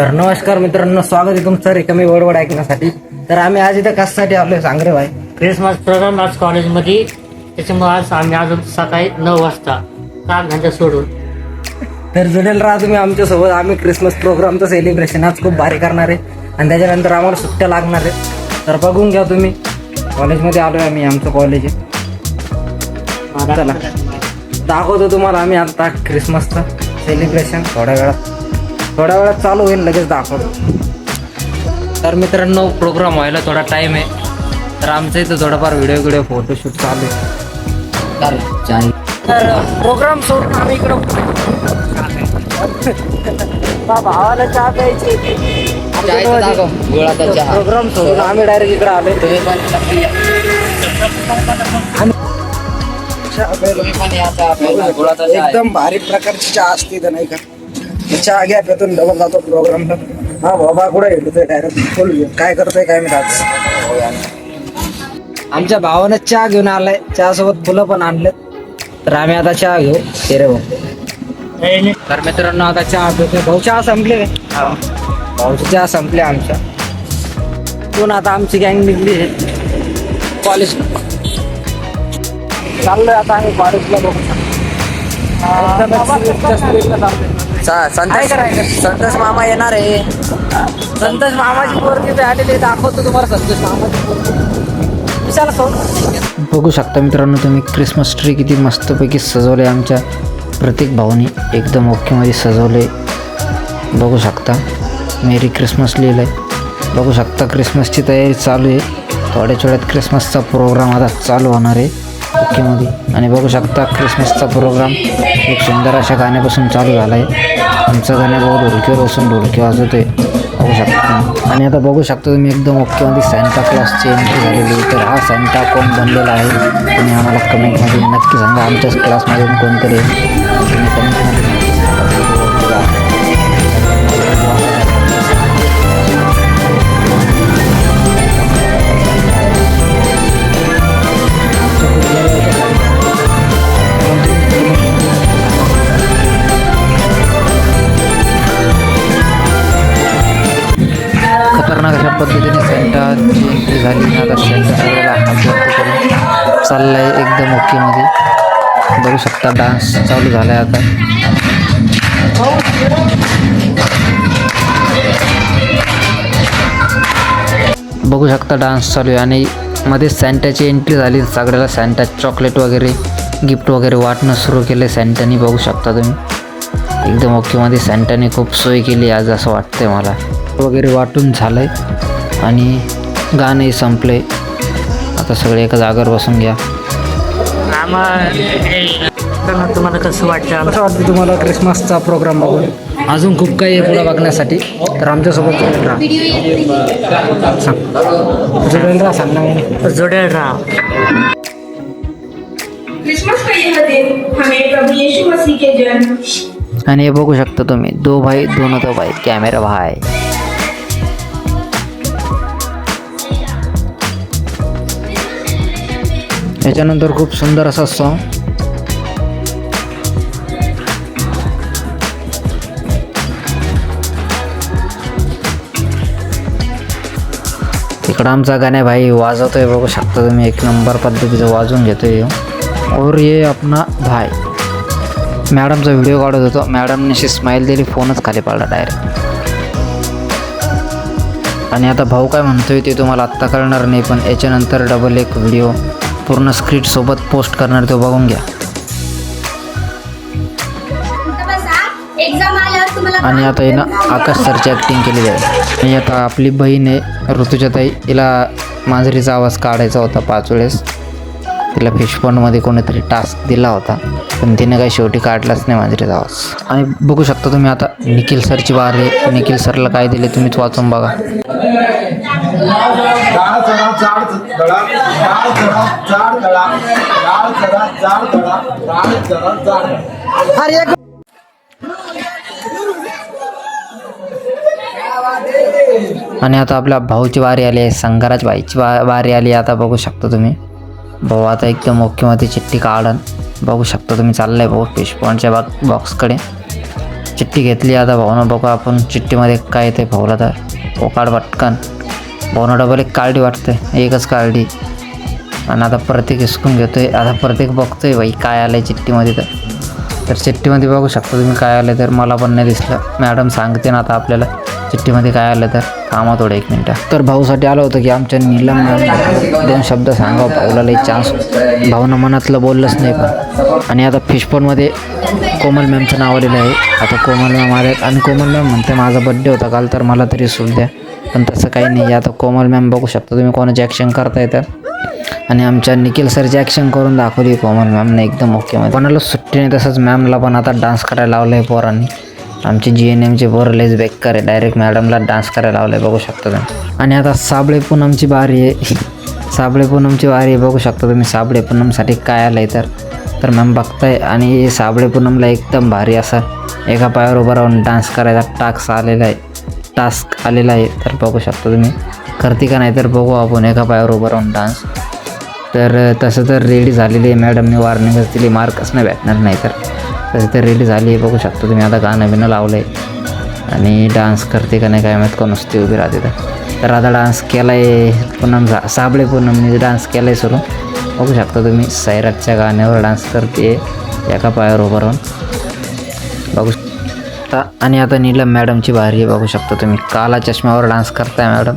तर नमस्कार मित्रांनो, स्वागत आहे तुमचं रिकामी वडवड ऐकण्यासाठी. तर आम्ही आज इथं कशासाठी आलोय सांग रे भाई. क्रिसमस प्रोग्राम आज कॉलेजमध्ये, त्याच्यामुळे आज आम्ही अजून सकाळी 9 वाजता काम धंदा सोडून. तर जुडेल राहा तुम्ही आमच्यासोबत. आम्ही क्रिसमस प्रोग्रामचं सेलिब्रेशन आज खूप भारी करणार आहे आणि त्याच्यानंतर आम्हाला सुट्ट्या लागणार आहे. तर बघून घ्या तुम्ही. कॉलेजमध्ये आलोय आम्ही, आमचं कॉलेज आहे. चला दाखवतो तुम्हाला आम्ही आता क्रिसमसचं सेलिब्रेशन. थोड्या वेळात चालू होईल, लगेच दाखवतो. तर मित्रांनो, प्रोग्राम व्हायला थोडा टाईम आहे. तर आमचं इथं थोडंफार व्हिडिओ फोटोशूट चालू आहे. तर प्रोग्राम सोडून आम्ही इकडं भावाला चहा प्यायची. प्रोग्राम सोडून आम्ही डायरेक्ट इकडे आलो. एकदम भारी प्रकारची चहा असते इथं, नाही का? चहा घ्या, पेतून डबल जातो प्रोग्रामला. हा बाबा कुठे येतोय डायरेक्ट फुल. काय करतोय काय मी आज. आमच्या भावानं चहा घेऊन आलाय, चहा सोबत फुलं पण आणलेत. तर आम्ही आता चहा घेऊ. रे भाऊ. तर मित्रांनो, आता चहा पितो. भाऊ चहा संपले. भाऊची चहा संपले आमच्या. पण आता आमची गँग निघली आहे कॉलेज. चाललोय आता आम्ही कॉलेजला. बघू संतोष मामा येणार आहे. संतोष मामाची पोरगी आलेली, दाखवतो तुम्हाला संतोष मामाची पोरगी. विचारा सोड. बघू शकता मित्रांनो तुम्ही, क्रिसमस ट्री किती मस्तपैकी सजवले. आमच्या प्रत्येक भाऊनी एकदम ओकेमध्ये सजवले. बघू शकता मेरी क्रिसमस लिहिलं आहे. बघू शकता क्रिसमसची तयारी चालू आहे. थोड्याच वेळात क्रिसमसचा प्रोग्राम आता चालू होणार आहे ओकेमध्ये. आणि बघू शकता क्रिसमसचा प्रोग्राम एक सुंदर अशा गाण्यापासून चालू झाला आहे. आमचं गाणं भाऊ ढोलकीवर बसून ढोलकी वाजवतोय, बघू शकता. आणि आता बघू शकता तुम्ही एकदम ओकेमध्ये सॅन्टा क्लॉसची एंट्री झालेली. तर हा सॅन्टा कोण बनलेला आहे तुम्ही आम्हाला कमेंटमध्ये नक्की सांगा. आमच्याच क्लासमधून कोणतरी तुम्ही कमेंटमध्ये नक्की सांगा. खतरनाक अशा पद्धतीने सॅन्टाची एंट्री झाली. आता सॅन्टा सगळ्याला हात वरती करून चाललाय एकदम ओकेमध्ये. बघू शकता डान्स चालू झालाय आता. बघू शकता डान्स चालू आहे आणि मध्येच सॅन्टाची एंट्री झाली. सगळ्याला सॅन्टा चॉकलेट वगैरे गिफ्ट वगैरे वाटणं सुरू केलं सॅन्टानी. बघू शकता तुम्ही एकदम ओकेमध्ये सॅन्टाने खूप सोय केली आज असं वाटतंय मला. वगैरे वाटून झालंय आणि गाणंही संपलंय. आता सगळे एका जागेवर बसून घ्या. तुम्हाला कसं वाटतं? कसं वाटतं तुम्हाला क्रिसमसचा प्रोग्राम बघून? अजून खूप काही आहे पुढे बघण्यासाठी. तर आमच्यासोबत जुडेल राहा. सांग ना. जोडेल राहा. क्रिसमस का यह दिन हमें प्रभु यीशु मसीह के जन्म. आणि हे बघू शकता तुम्ही, दो भाई दोनों दो भाई कॅमेरा भाई. याच्यानंतर खूप सुंदर असा सॉन्ग. इकडं आमचा गाण्या भाई वाजवतोय. बघू शकता तुम्ही, एक नंबर पद्धतीचं वाजवून घेतोय. और ये अपना भाई मॅडमचा व्हिडिओ काढत होतो. मॅडमने अशी स्माईल दिली, फोनच खाली पडला डायरेक्ट. आणि आता भाऊ काय म्हणतोय ते तुम्हाला आत्ता कळणार नाही, पण याच्यानंतर डबल एक व्हिडिओ पूर्ण स्क्रिप्टसोबत पोस्ट करणार, तो बघून घ्या. आणि आता हिनं आकाश सरची ॲक्टिंग केली आहे. आणि आता आपली बहीण आहे ऋतुजाताई, हिला मांजरीचा आवाज काढायचा होता 5 वेळेस. तिला फिशपॉन्डमध्ये कोणीतरी टास्क दिला होता, पण तिने काही शेवटी काढलाच नाही मांजरीचा आवाज. आणि बघू शकता तुम्ही आता निखिल सरची बार आहे. निखिल सरला काय दिले तुम्हीच वाचून बघा. आणि आता आपल्या भाऊची वारी आली आहे, संगाराज बाईची वारी आली. आता बघू शकता तुम्ही, भाऊ आता एकदम ओकेमध्ये चिठ्ठी काढून बघू शकता तुम्ही. चाललाय भाऊ फिश पॉइंटच्या बॉक्सकडे. चिठ्ठी घेतली. आता भाऊनं बघू आपण चिठ्ठीमध्ये काय येते भाऊला. तर काढ पटकन. भाऊनं डबल एक कार्डी वाटते, एकच कार्डी. आणि आता प्रत्येक हिसकून घेतोय. आता प्रत्येक बघतोय बाई काय आलं आहे चिठ्ठीमध्ये. तर चिठ्ठीमध्ये बघू शकता तुम्ही काय आलं. तर मला पण नाही दिसलं. मॅडम सांगते ना आता आपल्याला चिठ्ठीमध्ये काय आलं. तर थांबा थोडं 1 मिनटं. तर भाऊसाठी आलं होतं की आमच्या नीलम मॅम 2 शब्द सांगा. भाऊला लई चान्स. भाऊनं मनातलं बोललंच नाही पण. आणि आता फिशपॉनमध्ये कोमल मॅमचं नाव आलेलं आहे. आता कोमल मॅम आल्यात आणि कोमल मॅम म्हणते माझा बड्डे होता काल तर मला तरी सूट द्या. पण तसं काही नाही. आता कोमल मॅम बघू शकता तुम्ही कोणाची ॲक्शन करता येतं. आणि आमच्या निखिल सरची ॲक्शन करून दाखवली कोमल मॅमने एकदम ओके. कोणाला सुट्टी नाही. तसंच मॅमला पण आता डान्स करायला लावलं आहे पोरांनी. आमची GNMचे पोरं लयच बेकार आहे. डायरेक्ट मॅडमला डान्स करायला लावलं आहे बघू शकता तुम्ही. आणि आता साबळे पूनमची बारी आहे. साबळे पूनमची बारी आहे बघू शकता तुम्ही. साबळे पूनमसाठी काय आलं आहे तर मॅम बघताय. आणि साबळे पूनमला एकदम भारी असा एका पायावर उभं राहून डान्स करायचा टास्क आलेला आहे. तर बघू शकता तुम्ही. करते का नाही तर बघू आपण एका पायावर उभं राहून डान्स. तर तसं तर रेडी झालेली आहे. मॅडमने वॉर्निंगच दिली मार्कच नाही भेटणार नाही. तर तसं तर रेडी झाली आहे बघू शकतो तुम्ही. आता गाणं बिणं लावलं आहे आणि डान्स करते का नाही काय माहीत. कोण नुसती उभी राहते. तर आता डान्स केला आहे पूनम. साबळे पूनमने डान्स केला आहे सुरू बघू शकता तुम्ही. सैराटच्या गाण्यावर डान्स करते एका पायावर उभं राहून बघू शकता. आणि आता नीलम मॅडमची बारी आहे बघू शकता तुम्ही. काला चष्म्यावर डान्स करताय मॅडम.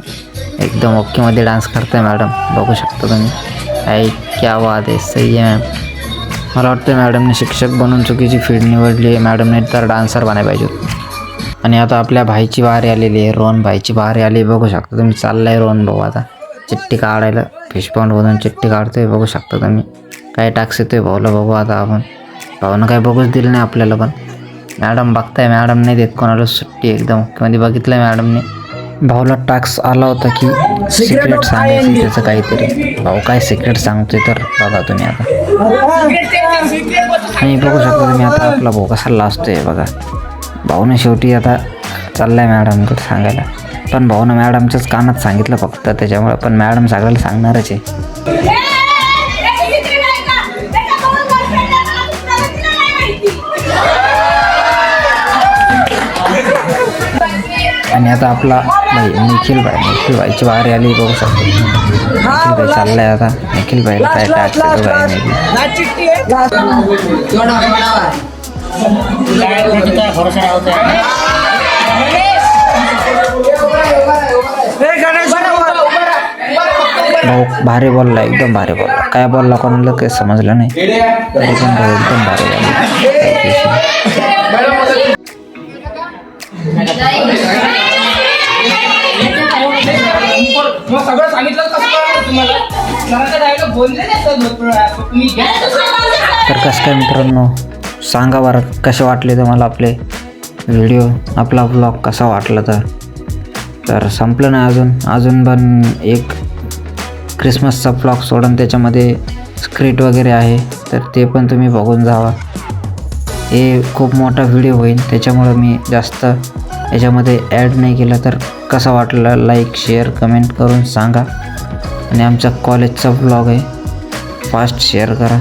एकदम ओकेमध्ये डान्स करताय मॅडम बघू शकता तुम्ही. आई क्या बात आहे. सही आहे मॅम. मला वाटतं मॅडमने शिक्षक बनवून चुकीची फील्ड निवडली आहे. मॅडमने तर डान्सर बनायला पाहिजे होतं. आणि आता आपल्या भाईची बारी आलेली आहे. रोहन भाईची बारी आली बघू शकता तुम्ही. चालला आहे रोहन भाऊ आता चिठ्ठी काढायला. फिशपॉन्डमधून चिठ्ठी काढतोय बघू शकता तुम्ही. काय टाक्स येतोय भाऊला बघू आता आपण. भाऊनं काय बघूच दिलं नाही आपल्याला. पण मॅडम बघताय. मॅडम नाही देत कोणाला सुट्टी. एकदम ओकेमध्ये बघितलं मॅडमने. भाऊला टास्क आला होता की सिक्रेट सांगायचं त्याचं काहीतरी. भाऊ काय सिक्रेट सांगतोय तर बघा तुम्ही आता. आणि बघू शकता तुम्ही आता आपला भाऊ कसा लाजतोय बघा. भाऊनं शेवटी आता चाललाय मॅडमकडे सांगायला. पण भाऊनं मॅडमच्याच कानात सांगितलं फक्त त्याच्यामुळे. पण मॅडम सगळ्याला सांगणारच आहे. आणि आता आपला भाई निखिल भाईची बारी आली बघू शकतो. निखिल भाई चाललाय आता. निखिल भाईला काय टाक्स येतो काय नाही. भाऊ भारी बोलला. एकदम भारी बोलला. काय बोलला कोणाला काही समजलं नाही तरी पण भाऊ एकदम भारी बोलला. सगळं सांगितलं तर कसं काय मित्रांनो सांगा बरं कसे वाटले तुम्हाला आपले व्हिडिओ. आपला ब्लॉग कसा वाटला. तर संपलं नाही अजून पण एक क्रिसमसचा ब्लॉग सोडून त्याच्यामध्ये स्क्रिप्ट वगैरे आहे. तर ते पण तुम्ही बघून जावा. हे खूप मोठा व्हिडिओ होईल त्याच्यामुळं मी जास्त याच्यामध्ये ॲड नाही केलं. तर कसा वाटला लाईक शेअर कमेंट करून सांगा. आणि आमचा कॉलेजचा ब्लॉग आहे फास्ट शेअर करा.